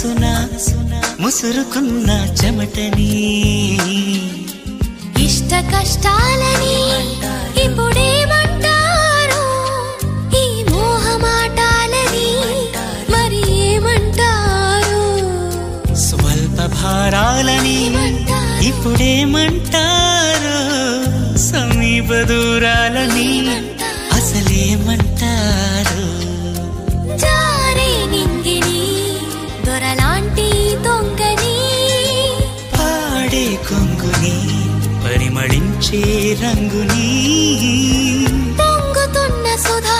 మనసున ముసురుకున్న చెమటని ఇష్ట కష్టాలని ఇప్పుడేమంటారు ఈ మోహమాటాలని మరి ఏమంటారు స్వల్ప భారాలని ఇప్పుడేమంటారు సమీప దూరాలని అసలేమంటారు జారే నింగిని దొరలాంటి దొంగని పాడే కొంగుని పరిమళించే రంగుని పొంగుతున్న సుధా